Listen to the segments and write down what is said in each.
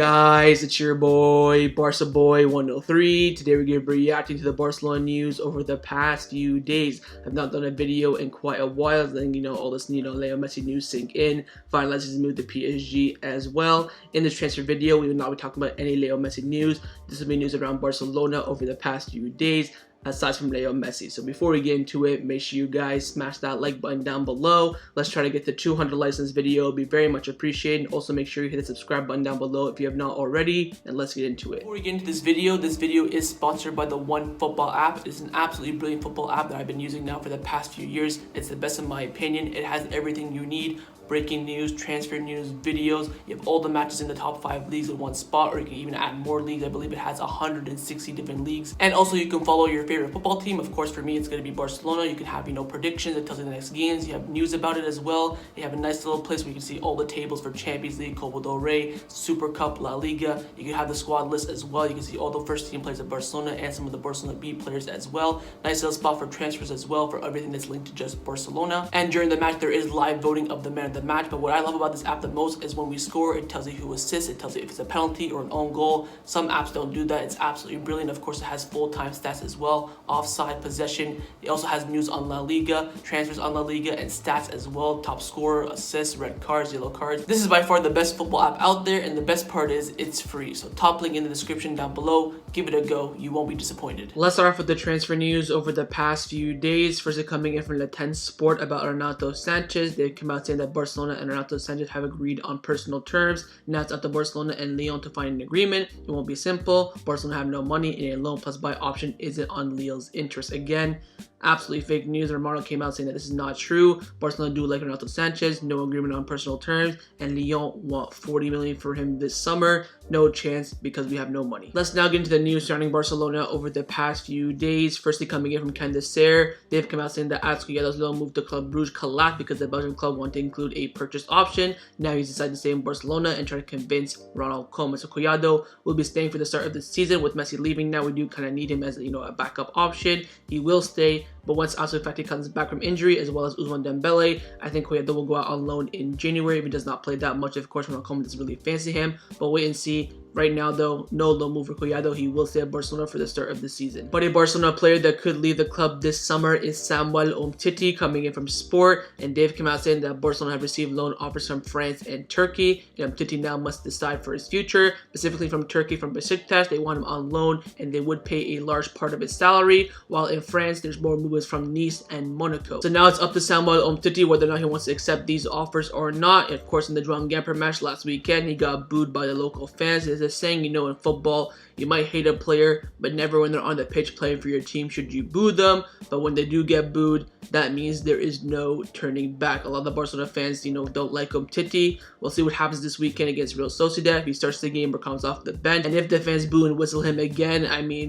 guys, it's your boy, Barca Boy 103. Today we're going to be reacting to the Barcelona news over the past few days. I've not done a video in quite a while, letting all this Leo Messi news sink in. Finalized his move to PSG as well. In this transfer video, we will not be talking about any Leo Messi news. This will be news around Barcelona over the past few days, aside from Leo Messi. So before we get into it, make sure you guys smash that like button down below. Let's try to get to 200 likes in this video. It'll be very much appreciated. Also make sure you hit the subscribe button down below if you have not already, and let's get into it. Before we get into this video is sponsored by the One Football app. It's an absolutely brilliant football app that I've been using now for the past few years. It's the best in my opinion. It has everything you need. Breaking news, transfer news, videos. You have all the matches in the top 5 leagues in one spot, or you can even add more leagues. I believe it has 160 different leagues. And also you can follow your favorite football team. Of course, for me, it's going to be Barcelona. You can have, predictions. It tells you the next games. You have news about it as well. You have a nice little place where you can see all the tables for Champions League, Copa del Rey, Super Cup, La Liga. You can have the squad list as well. You can see all the first team players of Barcelona and some of the Barcelona B players as well. Nice little spot for transfers as well, for everything that's linked to just Barcelona. And during the match, there is live voting of the man of the match. But what I love about this app the most is when we score, it tells you who assists, it tells you if it's a penalty or an own goal. Some apps don't do that. It's absolutely brilliant. Of course, it has full-time stats as well, offside, possession. It also has news on La Liga, transfers on La Liga, and stats as well. Top scorer, assists, red cards, yellow cards. This is by far the best football app out there, and the best part is it's free. So top link in the description down below. Give it a go. You won't be disappointed. Let's start off with the transfer news over the past few days. First, coming in from Le 10 Sport about Renato Sanches. They've come out saying that Barcelona and Renato Sanches have agreed on personal terms. Now it's up to Barcelona and Lyon to find an agreement. It won't be simple. Barcelona have no money, and a loan plus buy option isn't on Lille's interest. Again, absolutely fake news. Romano came out saying that this is not true. Barcelona do like Renato Sanches, no agreement on personal terms, and Lyon want 40 million for him this summer. No chance because we have no money. Let's now get into the news surrounding Barcelona over the past few days. Firstly, coming in from Candacer, they've come out saying that Alex Cuyado's loan move to Club Brugge collapsed because the Belgian club wanted to include a purchase option. Now he's decided to stay in Barcelona and try to convince Ronald Koeman. So Collado will be staying for the start of the season. With Messi leaving now, we do kind of need him as a backup option. He will stay, but once Ansu Fati comes back from injury, as well as Ousmane Dembele, I think Collado will go out on loan in January if he does not play that much. Of course, Ronald Koeman doesn't really fancy him, but wait and see. Right now, though, no loan move for Collado. He will stay at Barcelona for the start of the season. But a Barcelona player that could leave the club this summer is Samuel Umtiti, coming in from Sport. And they've come out saying that Barcelona have received loan offers from France and Turkey. And Umtiti now must decide for his future. Specifically from Turkey, from Besiktas, they want him on loan, and they would pay a large part of his salary. While in France, there's more movements from Nice and Monaco. So now it's up to Samuel Umtiti whether or not he wants to accept these offers or not. And of course, in the Drum Gamper match last weekend, he got booed by the local fans. There's a saying, in football, you might hate a player, but never when they're on the pitch playing for your team should you boo them. But when they do get booed, that means there is no turning back. A lot of the Barcelona fans, don't like Umtiti. We'll see what happens this weekend against Real Sociedad if he starts the game or comes off the bench. And if the fans boo and whistle him again,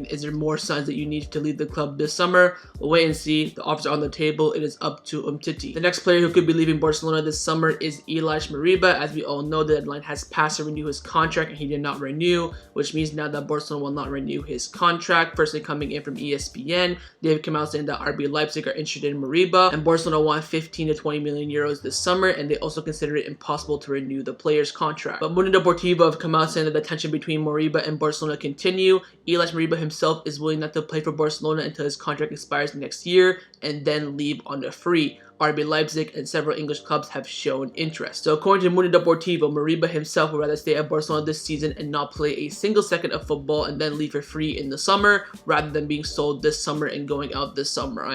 is there more signs that you need to leave the club this summer? We'll wait and see. The offers are on the table. It is up to Umtiti. The next player who could be leaving Barcelona this summer is Ilaix Moriba. As we all know, the deadline has passed to renew his contract, and he did not renew, which means now that Barcelona will not renew his contract. Firstly, coming in from ESPN, they've come out saying that RB Leipzig are interested in Moriba, and Barcelona want 15 to 20 million euros this summer, and they also consider it impossible to renew the player's contract. But Mundo Deportivo have come out saying that the tension between Moriba and Barcelona continue. Ilaix Moriba himself is willing not to play for Barcelona until his contract expires next year, and then leave on a free. RB Leipzig and several English clubs have shown interest. So according to Mundo Deportivo, Moriba himself would rather stay at Barcelona this season and not play a single second of football and then leave for free in the summer, rather than being sold this summer and going out this summer.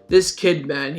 This kid, man,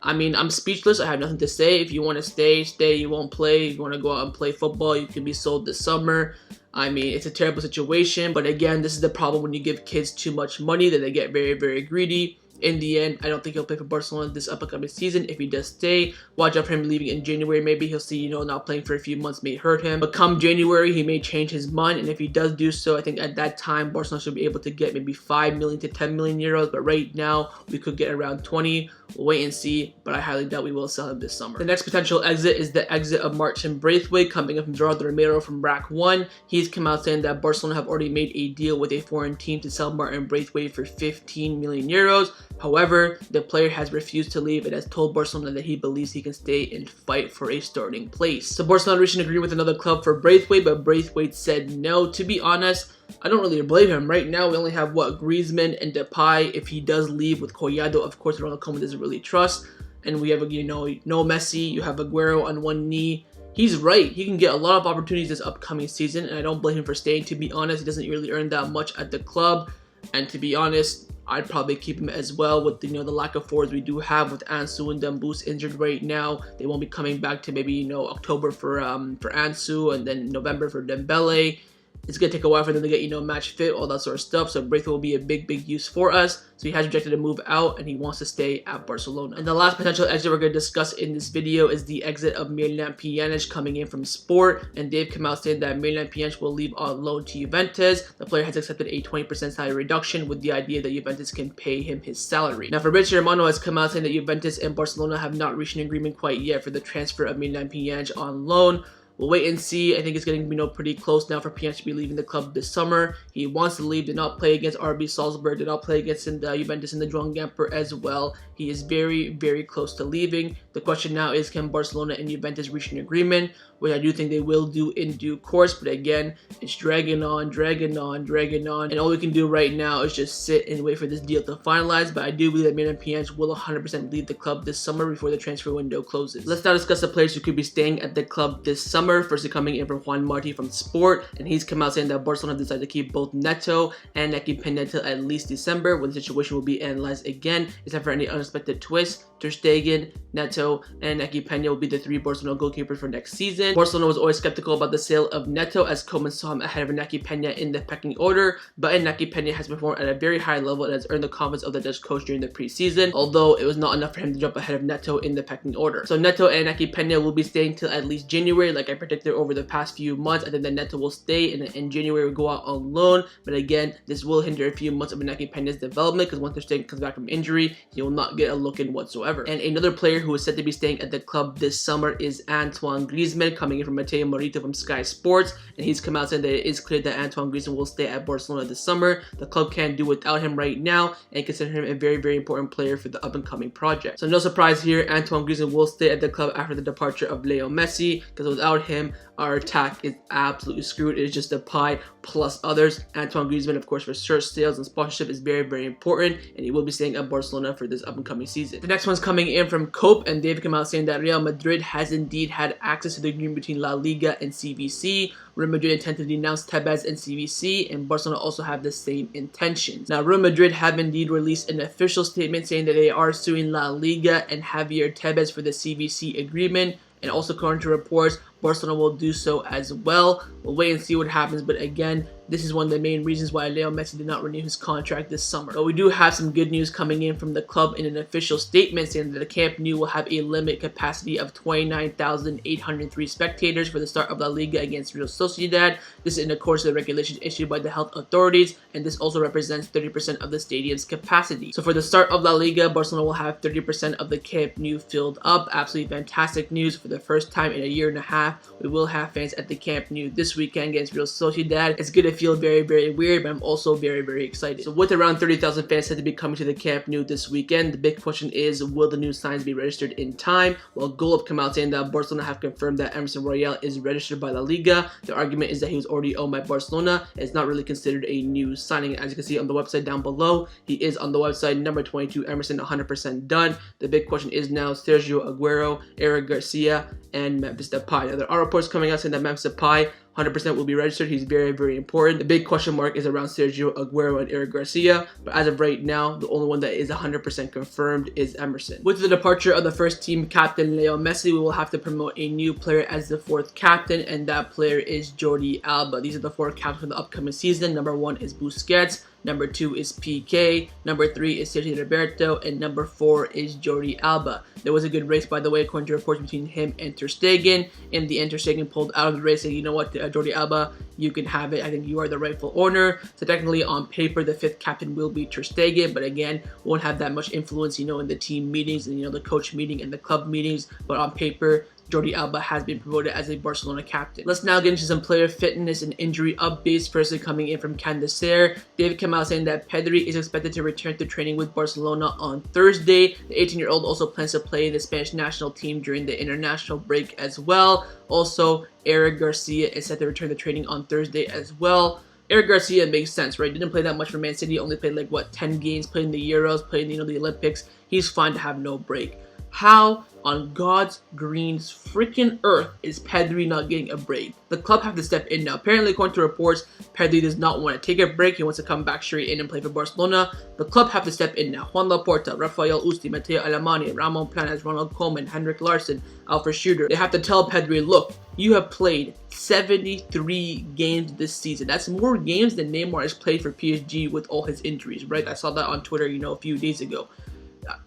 I'm speechless. I have nothing to say. If you want to stay, stay. You won't play. If you want to go out and play football, you can be sold this summer. It's a terrible situation, but again, this is the problem when you give kids too much money, that they get very, very greedy. In the end, I don't think he'll play for Barcelona this upcoming season. If he does stay, watch out for him leaving in January. Maybe he'll see, not playing for a few months may hurt him. But come January, he may change his mind. And if he does do so, I think at that time, Barcelona should be able to get maybe 5 million to 10 million euros. But right now, we could get around 20 We'll wait and see, but I highly doubt we will sell him this summer. The next potential exit is the exit of Martin Braithwaite, coming up from Gerardo Romero from RAC 1. He's come out saying that Barcelona have already made a deal with a foreign team to sell Martin Braithwaite for 15 million euros. However, the player has refused to leave and has told Barcelona that he believes he can stay and fight for a starting place. So Barcelona reached an agreement with another club for Braithwaite, but Braithwaite said no. To be honest, I don't really blame him. Right now, we only have, Griezmann and Depay. If he does leave with Collado, of course, Ronald Koeman doesn't really trust. And we have, no Messi. You have Aguero on one knee. He's right. He can get a lot of opportunities this upcoming season, and I don't blame him for staying. To be honest, he doesn't really earn that much at the club. And to be honest, I'd probably keep him as well with the lack of forwards we do have with Ansu and Dembélé injured right now. They won't be coming back to maybe October for Ansu and then November for Dembélé. It's going to take a while for them to get, match fit, all that sort of stuff. So Braithwaite will be a big use for us. So he has rejected a move out and he wants to stay at Barcelona. And the last potential exit we're going to discuss in this video is the exit of Miralem Pjanic coming in from Sport. And they've come out saying that Miralem Pjanic will leave on loan to Juventus. The player has accepted a 20% salary reduction with the idea that Juventus can pay him his salary. Now Fabrizio Romano has come out saying that Juventus and Barcelona have not reached an agreement quite yet for the transfer of Miralem Pjanic on loan. We'll wait and see. I think it's getting pretty close now for Pjanic to be leaving the club this summer. He wants to leave. Did not play against RB Salzburg. Did not play against Juventus in the Joan Gamper as well. He is very close to leaving. The question now is, can Barcelona and Juventus reach an agreement? Which I do think they will do in due course. But again, it's dragging on. And all we can do right now is just sit and wait for this deal to finalize. But I do believe that Miralem Pjanic will 100% leave the club this summer before the transfer window closes. Let's now discuss the players who could be staying at the club this summer. Firstly, coming in from Juan Martí from Sport, and he's come out saying that Barcelona decided to keep both Neto and Iñaki Peña till at least December, when the situation will be analyzed again, except for any unexpected twists. Ter Stegen, Neto, and Iñaki Peña will be the three Barcelona goalkeepers for next season. Barcelona was always skeptical about the sale of Neto, as Koeman saw him ahead of Iñaki Peña in the pecking order, but Iñaki Peña has performed at a very high level and has earned the confidence of the Dutch coach during the preseason, although it was not enough for him to jump ahead of Neto in the pecking order. So Neto and Iñaki Peña will be staying till at least January, like I predicted over the past few months. I think that Neto will stay and in January will go out on loan, but again, this will hinder a few months of Iñaki Peña's development, because once Ter Stegen comes back from injury, he will not get a look in whatsoever. And another player who is said to be staying at the club this summer is Antoine Griezmann, coming in from Mateo Morita from Sky Sports, and he's come out saying that it is clear that Antoine Griezmann will stay at Barcelona this summer. The club can't do without him right now and consider him a very important player for the up-and-coming project. So no surprise here, Antoine Griezmann will stay at the club after the departure of Leo Messi, because without him, our attack is absolutely screwed. It is just Depay plus others. Antoine Griezmann, of course, for shirt sales and sponsorship is very important, and he will be staying at Barcelona for this up-and-coming season. The next one's coming in from Cope, and they've come out saying that Real Madrid has indeed had access to the agreement between La Liga and CVC. Real Madrid intend to denounce Tebas and CVC, and Barcelona also have the same intentions. Now, Real Madrid have indeed released an official statement saying that they are suing La Liga and Javier Tebas for the CVC agreement, and also according to reports, Barcelona will do so as well. We'll wait and see what happens, but again, this is one of the main reasons why Leo Messi did not renew his contract this summer. But we do have some good news coming in from the club in an official statement saying that the Camp Nou will have a limit capacity of 29,803 spectators for the start of La Liga against Real Sociedad. This is in accordance with the regulations issued by the health authorities, and this also represents 30% of the stadium's capacity. So for the start of La Liga, Barcelona will have 30% of the Camp Nou filled up. Absolutely fantastic news. For the first time in a year and a half, we will have fans at the Camp Nou this weekend against Real Sociedad. It's going to feel very weird, but I'm also very excited. So with around 30,000 fans said to be coming to the Camp Nou this weekend, the big question is, will the new signs be registered in time? Well, Goal have come out saying that Barcelona have confirmed that Emerson Royal is registered by La Liga. The argument is that he was already owned by Barcelona. It's not really considered a new signing. As you can see on the website down below, he is on the website, number 22, Emerson, 100% done. The big question is now Sergio Aguero, Eric Garcia, and Memphis Depay. Now, there are reports coming out saying that Memphis Depay 100% will be registered. He's very important. The big question mark is around Sergio Aguero and Eric Garcia, but as of right now, the only one that is 100% confirmed is Emerson. With the departure of the first team captain Leo Messi, we will have to promote a new player as the fourth captain, and that player is Jordi Alba. These are the four captains for the upcoming season. Number 1 is Busquets, Number 2 is PK. Number 3 is Sergi Aguero. And number 4 is Jordi Alba. There was a good race, by the way, according to reports, between him and Ter Stegen. In the end, Ter Stegen pulled out of the race, saying, you know what, Jordi Alba, you can have it. I think you are the rightful owner. So technically, on paper, the 5th captain will be Ter Stegen, but again, won't have that much influence, in the team meetings and, the coach meeting and the club meetings. But on paper, Jordi Alba has been promoted as a Barcelona captain. Let's now get into some player fitness and injury updates. Firstly, coming in from Can Desser, David came out saying that Pedri is expected to return to training with Barcelona on Thursday. The 18-year-old also plans to play in the Spanish national team during the international break as well. Also, Eric Garcia is set to return to training on Thursday as well. Eric Garcia makes sense, right? Didn't play that much for Man City, only played like, 10 games, played in the Euros, played in, the Olympics. He's fine to have no break. How on God's green freaking earth is Pedri not getting a break? The club have to step in now. Apparently, according to reports, Pedri does not want to take a break. He wants to come back straight in and play for Barcelona. The club have to step in now. Juan Laporta, Rafael Usti, Matteo Alemany, Ramon Planes, Ronald Koeman, Henrik Larsson, Alfred Schüter. They have to tell Pedri, look, you have played 73 games this season. That's more games than Neymar has played for PSG with all his injuries, right? I saw that on Twitter, a few days ago.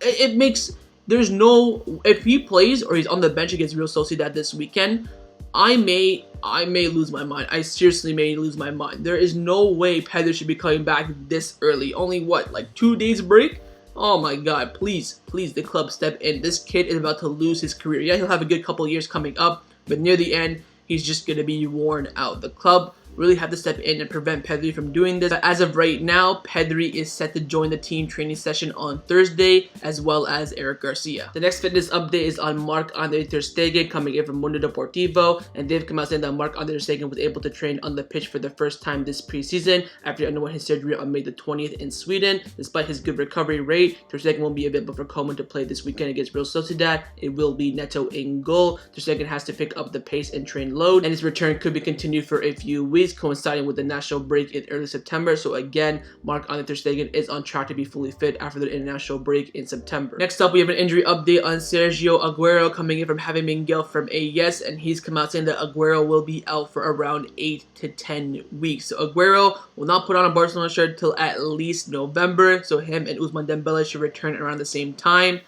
It makes... There's no, if he plays or he's on the bench against Real Sociedad this weekend, I may lose my mind. I seriously may lose my mind. There is no way Pedri should be coming back this early. Only what, like 2 days break? Oh my God, please, the club step in. This kid is about to lose his career. Yeah, he'll have a good couple years coming up, but near the end, he's just going to be worn out. The club really have to step in and prevent Pedri from doing this. But as of right now, Pedri is set to join the team training session on Thursday, as well as Eric Garcia. The next fitness update is on Marc-Andre Ter Stegen, coming in from Mundo Deportivo, and they've come out saying that Marc-Andre Ter Stegen was able to train on the pitch for the first time this preseason after he underwent his surgery on May the 20th in Sweden. Despite his good recovery rate, Ter Stegen won't be available for Koeman to play this weekend against Real Sociedad. It will be Neto in goal. Ter Stegen has to pick up the pace and train load, and his return could be continued for a few weeks, coinciding with the national break in early September. So again, Marc-Andre Ter Stegen is on track to be fully fit after the international break in September. Next up, we have an injury update on Sergio Aguero, coming in from Javi Miguel from AS, and he's come out saying that Aguero will be out for around 8 to 10 weeks. So Aguero will not put on a Barcelona shirt till at least November, so him and Ousmane Dembele should return around the same time.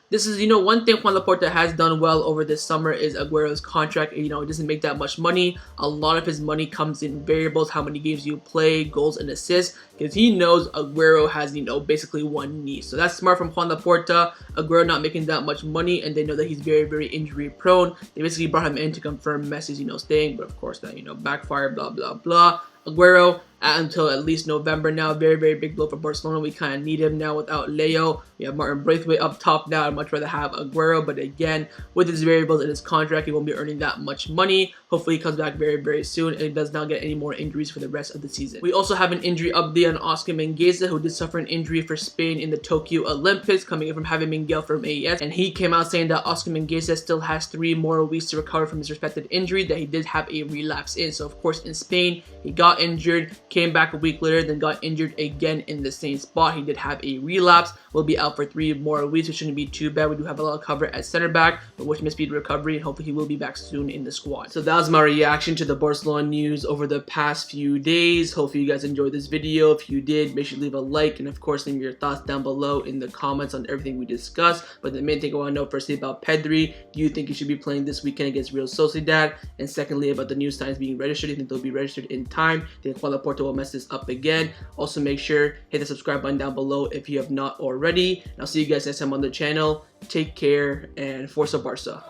This is, one thing Juan Laporta has done well over this summer is Aguero's contract. He doesn't make that much money. A lot of his money comes in variables, how many games you play, goals and assists, because he knows Aguero has, basically one knee. So that's smart from Juan Laporta. Aguero not making that much money, and they know that he's very, very injury prone. They basically brought him in to confirm Messi's, staying, but of course that, backfired, blah, blah, blah. Aguero until at least November now. Very, very big blow for Barcelona. We kind of need him now without Leo. We have Martin Braithwaite up top now. I'd much rather have Aguero, but again, with his variables in his contract, he won't be earning that much money. Hopefully he comes back very, very soon and he does not get any more injuries for the rest of the season. We also have an injury update on Oscar Mingueza, who did suffer an injury for Spain in the Tokyo Olympics, coming in from Javi Miguel from AS, and he came out saying that Oscar Mingueza still has 3 more weeks to recover from his respected injury that he did have a relapse in. So of course in Spain, he got injured, came back a week later, then got injured again in the same spot. He did have a relapse, will be out for 3 more weeks, which shouldn't be too bad. We do have a lot of cover at center back, but wish him a speed recovery, and hopefully he will be back soon in the squad. So that was my reaction to the Barcelona news over the past few days. Hopefully you guys enjoyed this video. If you did, make sure to leave a like, and of course leave your thoughts down below in the comments on everything we discussed. But the main thing I want to know firstly about Pedri, do you think he should be playing this weekend against Real Sociedad? And secondly, about the new signs being registered, do you think they'll be registered in time? Do you think Juan Laporta will mess this up again? Also make sure hit the subscribe button down below if you have not already. And I'll see you guys next time on the channel. Take care and Forza Barca.